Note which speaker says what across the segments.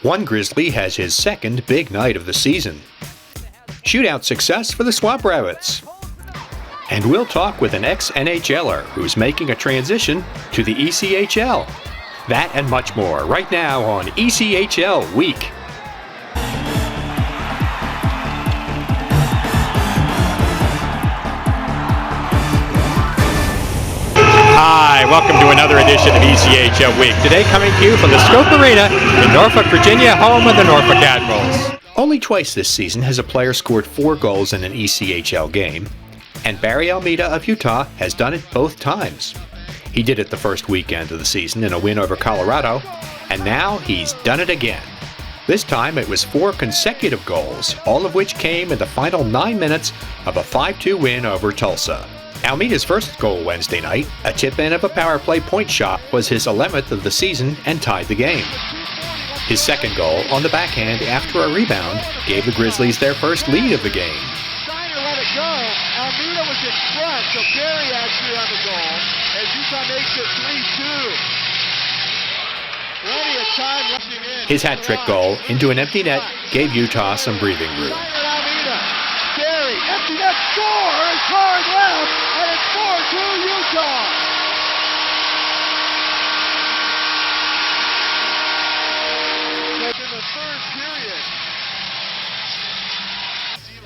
Speaker 1: One Grizzly has his second big night of the season. Shootout success for the Swamp Rabbits. And we'll talk with an ex-NHLer who's making a transition to the ECHL. That and much more right now on ECHL Week. Hi, welcome to another edition of ECHL Week. Today coming to you from the Scope Arena in Norfolk, Virginia, home of the Norfolk Admirals. Only twice this season has a player scored 4 goals in an ECHL game, and Barry Almeida of Utah has done it both times. He did it the first weekend of the season in a win over Colorado, and now he's done it again. This time it was 4 consecutive goals, all of which came in the final 9 minutes of a 5-2 win over Tulsa. Almeida's first goal Wednesday night, a tip-in of a power play point shot, was his 11th of the season and tied the game. His second goal, on the backhand after a rebound, gave the Grizzlies their first lead of the game.
Speaker 2: Steiner let it go. Almeida was in front, so Barry actually on the goal as Utah makes it 3-2. Plenty of time rushing in.
Speaker 1: His hat-trick goal into an empty net gave Utah some breathing room.
Speaker 2: Almeida. Barry, empty net, score! As far as left, and it's 4-2 Utah. In the third period.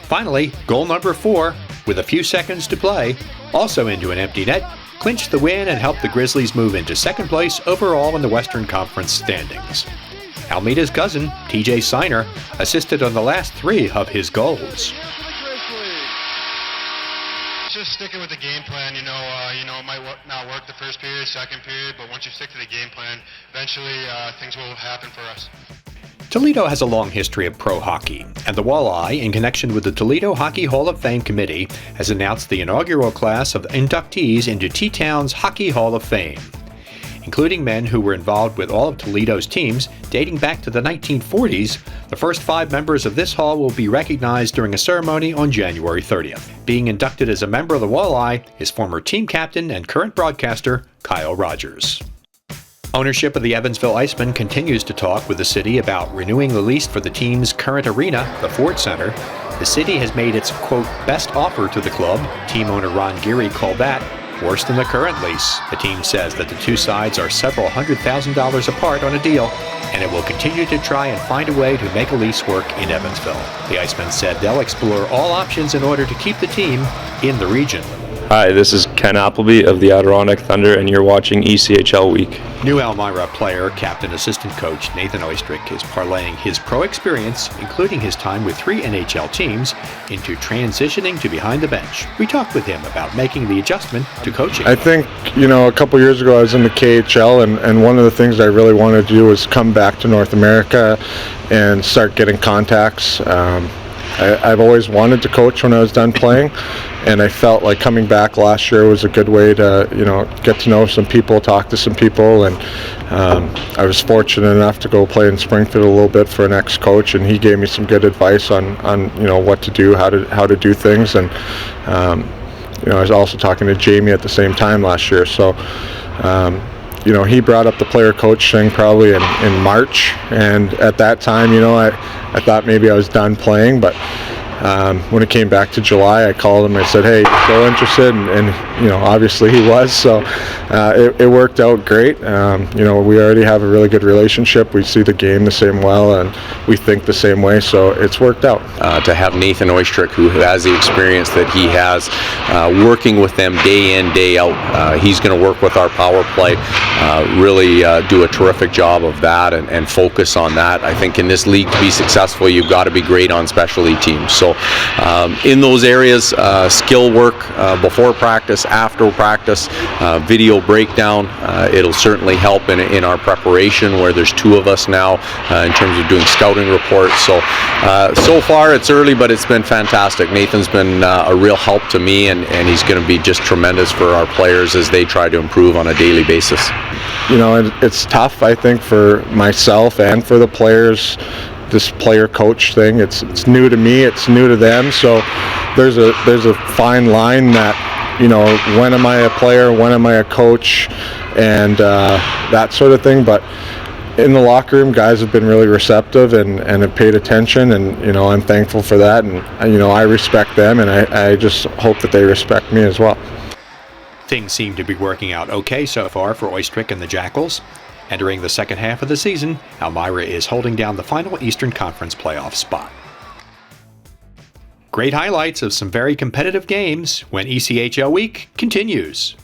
Speaker 1: Finally, goal number 4, with a few seconds to play, also into an empty net, clinched the win and helped the Grizzlies move into second place overall in the Western Conference standings. Almeida's cousin, TJ Steiner, assisted on the last 3 of his goals.
Speaker 3: Just sticking with the game plan. It might not work the first period, second period, but once you stick to the game plan, eventually things will happen for us.
Speaker 1: Toledo has a long history of pro hockey, and the Walleye, in connection with the Toledo Hockey Hall of Fame Committee, has announced the inaugural class of inductees into T-Town's Hockey Hall of Fame, including men who were involved with all of Toledo's teams dating back to the 1940s. The first 5 members of this hall will be recognized during a ceremony on January 30th. Being inducted as a member of the Walleye is former team captain and current broadcaster Kyle Rogers. Ownership of the Evansville Icemen continues to talk with the city about renewing the lease for the team's current arena, the Ford Center. The city has made its, quote, best offer to the club. Team owner Ron Geary called that worse than the current lease. The team says that the two sides are several $100,000 apart on a deal, and it will continue to try and find a way to make a lease work in Evansville. The Icemen said they'll explore all options in order to keep the team in the region.
Speaker 4: Hi, this is Ken Appleby of the Adirondack Thunder, and you're watching ECHL Week.
Speaker 1: New Elmira player, captain assistant coach Nathan Oystrick is parlaying his pro experience, including his time with 3 NHL teams, into transitioning to behind the bench. We talked with him about making the adjustment to coaching.
Speaker 5: I think, a couple years ago I was in the KHL, and one of the things I really wanted to do was come back to North America and start getting contacts. I've always wanted to coach when I was done playing, and I felt like coming back last year was a good way to, get to know some people, talk to some people, and I was fortunate enough to go play in Springfield a little bit for an ex-coach, and he gave me some good advice on what to do, how to do things, and I was also talking to Jamie at the same time last year, so. He brought up the player coach thing probably in March, and at that time, I thought maybe I was done playing, but when it came back to July, I called him and I said, hey, still interested? And obviously he was, so it worked out great. We already have a really good relationship. We see the game the same well, and we think the same way, so it's worked out.
Speaker 6: To have Nathan Oystrick, who has the experience that he has, working with them day in, day out, he's going to work with our power play, really do a terrific job of that and focus on that. I think in this league to be successful, you've got to be great on specialty teams. So in those areas, skill work before practice, after practice, video breakdown, it'll certainly help in our preparation, where there's 2 of us now in terms of doing scouting reports. So far it's early, but it's been fantastic. Nathan's been a real help to me, and he's going to be just tremendous for our players as they try to improve on a daily basis.
Speaker 5: It's tough, I think, for myself and for the players. This player coach thing, it's new to me, it's new to them, so there's a fine line that, when am I a player, when am I a coach, and that sort of thing. But in the locker room, guys have been really receptive and have paid attention, and I'm thankful for that, and I respect them, and I just hope that they respect me as well.
Speaker 1: Things seem to be working out okay so far for Oystrick and the Jackals. Entering the second half of the season, Elmira is holding down the final Eastern Conference playoff spot. Great highlights of some very competitive games when ECHL week continues.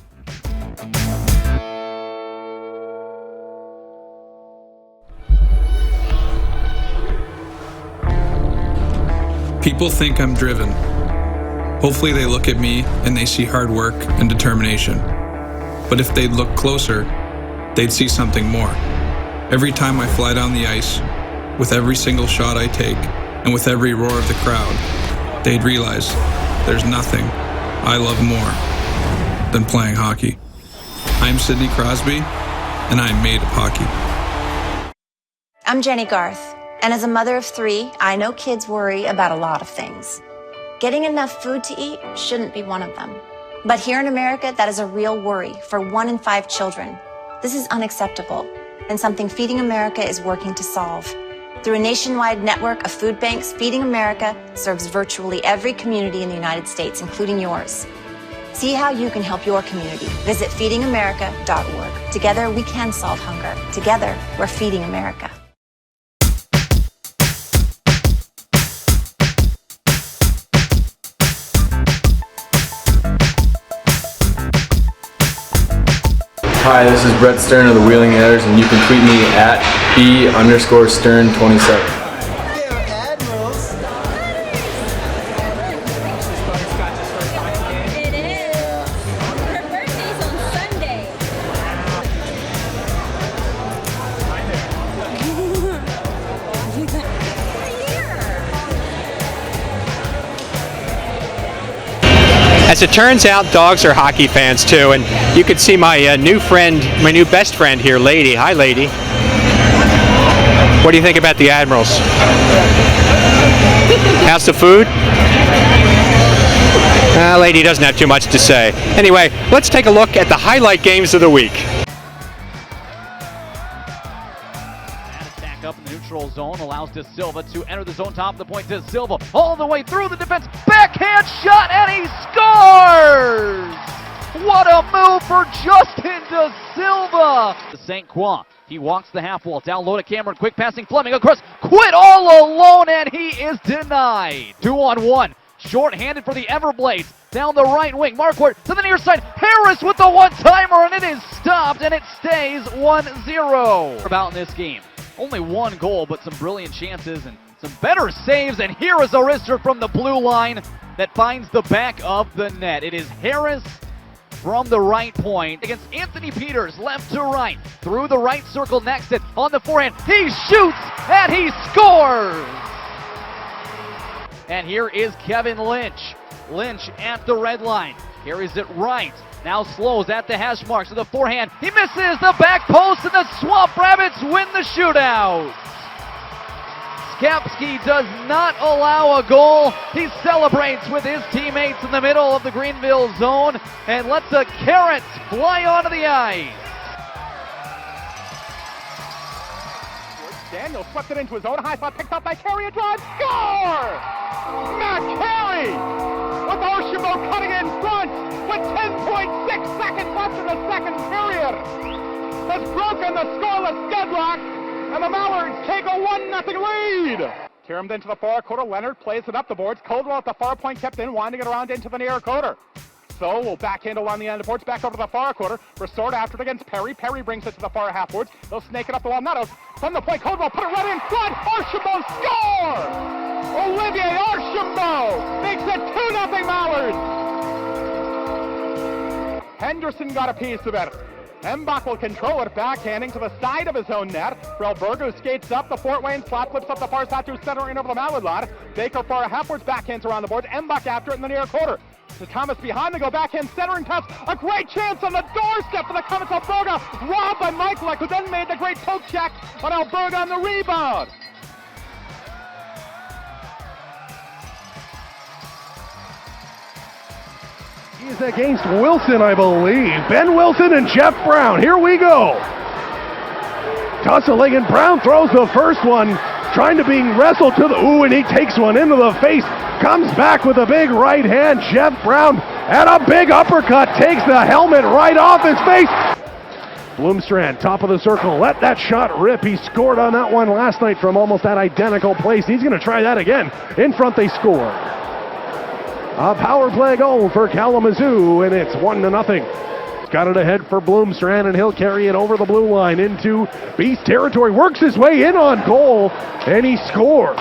Speaker 7: People think I'm driven. Hopefully they look at me and they see hard work and determination. But if they'd look closer, they'd see something more. Every time I fly down the ice, with every single shot I take, and with every roar of the crowd, they'd realize there's nothing I love more than playing hockey. I'm Sidney Crosby, and I'm made of hockey.
Speaker 8: I'm Jenny Garth, and as a mother of 3, I know kids worry about a lot of things. Getting enough food to eat shouldn't be one of them. But here in America, that is a real worry for 1 in 5 children. This is unacceptable, and something Feeding America is working to solve. Through a nationwide network of food banks, Feeding America serves virtually every community in the United States, including yours. See how you can help your community. Visit feedingamerica.org. Together, we can solve hunger. Together, we're Feeding America.
Speaker 9: Hi, this is Brett Stern of the Wheeling Headers, and you can tweet me at B_Stern27.
Speaker 10: It is. Her birthday's on Sunday.
Speaker 1: As it turns out, dogs are hockey fans too, and you can see my new best friend here, Lady. Hi, Lady. What do you think about the Admirals? How's the food? Lady doesn't have too much to say. Anyway, let's take a look at the highlight games of the week.
Speaker 2: Back up in the neutral zone, allows De Silva to enter the zone, top of the point. De Silva all the way through the defense, backhand shot, and he scores! What a move for Justin De Silva! St. Croix, he walks the half wall, down low to Cameron, quick passing, Fleming across, quit all alone, and he is denied. 2-on-1, short-handed for the Everblades, down the right wing, Marquardt to the near side, Harris with the one-timer, and it is stopped, and it stays 1-0. About in this game. Only 1 goal, but some brilliant chances and some better saves. And here is a wrister from the blue line that finds the back of the net. It is Harris from the right point against Anthony Peters, left to right, through the right circle next it on the forehand. He shoots and he scores! And here is Kevin Lynch. Lynch at the red line, carries it right. Now slows at the hash marks to the forehand. He misses the back post, and the Swamp Rabbits win the shootout. Skapski does not allow a goal. He celebrates with his teammates in the middle of the Greenville zone and lets a carrot fly onto the ice.
Speaker 11: Daniel swept it into his own high spot, picked up by Carey, a drive, score! Matt Carey with Archibald cutting in front with 10.6 seconds left in the second period. Has broken the scoreless deadlock, and the Mallards take a 1-0 lead. Tiered into the far quarter, Leonard plays it up the boards, Coldwell at the far point kept in, winding it around into the near quarter. So will backhand along the end of the boards, back over to the far quarter, restored after it against Perry. Perry brings it to the far half boards. They'll snake it up the wall. Meadows from the point. Coldwell put it right in front. Archambault score! Olivier Archambault makes it 2-0 Mallards. Henderson got a piece of it. Mbach will control it, backhanding to the side of his own net. Relberg, who skates up the Fort Wayne slot, flips up the far side to center in over the Mallard lot. Baker far halfwards, backhands around the boards. Mbach after it in the near quarter. To Thomas behind, they go backhand centering toss. A great chance on the doorstep for the Comets. Alberga robbed by Michaelak, who then made the great poke check on Alberga on the rebound.
Speaker 12: He's against Wilson, I believe. Ben Wilson and Jeff Brown. Here we go. tussling, and Brown throws the first one, trying to being wrestled to the, and he takes one into the face, comes back with a big right hand, Jeff Brown, and a big uppercut, takes the helmet right off his face. Bloomstrand, top of the circle, let that shot rip. He scored on that one last night from almost that identical place. He's going to try that again. In front, they score. A power play goal for Kalamazoo, and it's 1-0. Got it ahead for Bloomstrand, and he'll carry it over the blue line into Beast territory. Works his way in on goal, and he scores.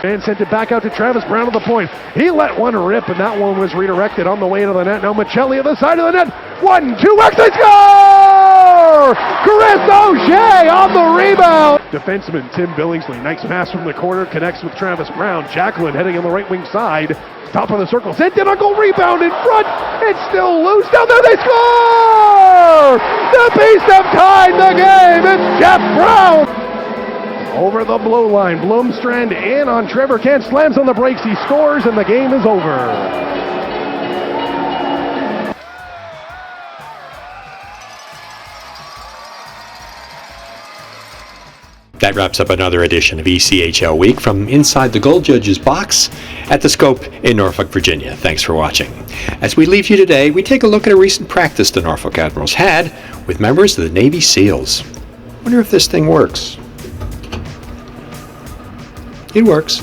Speaker 12: And sent it back out to Travis Brown at the point. He let one rip, and that one was redirected on the way to the net. Now Michelli at the side of the net. 1-2, they score! Chris O'Shea on the rebound. Defenseman Tim Billingsley, nice pass from the corner, connects with Travis Brown. Jacqueline heading on the right wing side. Top of the circle, sent in a goal, rebound in front. It's still loose. Down there, they score! The Beasts have tied the game. It's Jeff Brown. Over the blue line, Bloomstrand in on Trevor Kent, slams on the brakes, he scores, and the game is over.
Speaker 1: That wraps up another edition of ECHL Week from inside the Goal Judge's box at the Scope in Norfolk, Virginia. Thanks for watching. As we leave you today, we take a look at a recent practice the Norfolk Admirals had with members of the Navy SEALs. Wonder if this thing works. It works.